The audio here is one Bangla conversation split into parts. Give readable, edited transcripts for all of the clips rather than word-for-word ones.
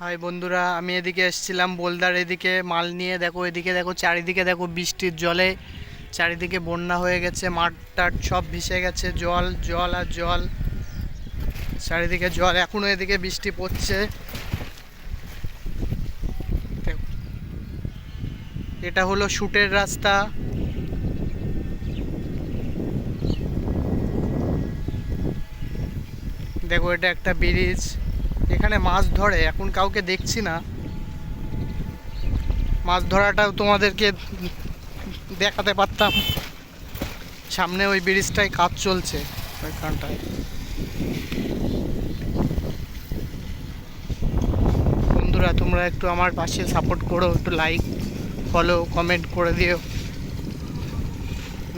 হাই বন্ধুরা, আমি এদিকে এসেছিলাম বোলদার এদিকে মাল নিয়ে। দেখো এদিকে, দেখো চারিদিকে, দেখো বৃষ্টির জলে চারিদিকে বন্যা হয়ে গেছে, মাঠ টাট সব ভেসে গেছে, জল জল আর জল, চারিদিকে জল। এখনো এদিকে বৃষ্টি পড়ছে। দেখো, এটা হলো শুটের রাস্তা। দেখো এটা একটা ব্রিজ, এখানে মাছ ধরে। এখন কাউকে দেখছি না, মাছ ধরাটাও তোমাদেরকে দেখাতে পারতাম। সামনে ওই ব্রিজটায় কাজ চলছে, ওইখানটায়। বন্ধুরা, তোমরা একটু আমার পাশে সাপোর্ট করো, একটু লাইক ফলো কমেন্ট করে দিও।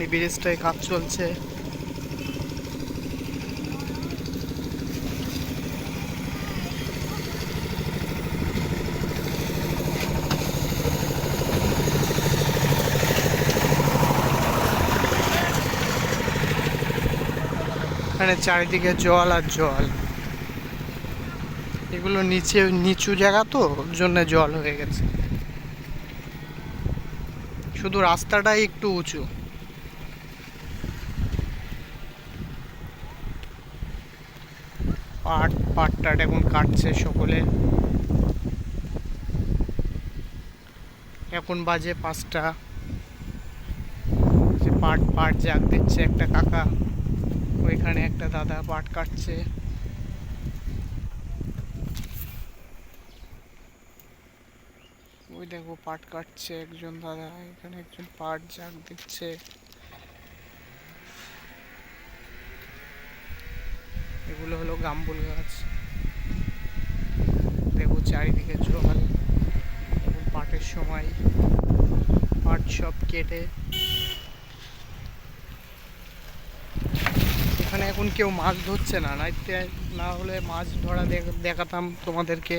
এই ব্রিজটায় কাজ চলছে। এখানে চারিদিকে জল আর জল। এগুলো নিচে নিচু জায়গা, তো ওর জন্য জল হয়ে গেছে। শুধু রাস্তাটাই একটু উঁচু। পাট এখন কাটছে সকলে। এখন বাজে 5টা। পাট জাগ দিচ্ছে একটা কাকা, ওইখানে একটা দাদা পাট কাটছে। ওই দেখো পাট কাটছে একজন দাদা, এখানে একজন পাট জাগ দিচ্ছে। এগুলো হলো গাম্বুল গাছ। দেখো চারিদিকে জল। এখন পাটের সময়, পাট সব কেটে। এখানে এখন কেউ মাছ ধরছে না, না হলে মাছ ধরা দেখাতাম তোমাদেরকে।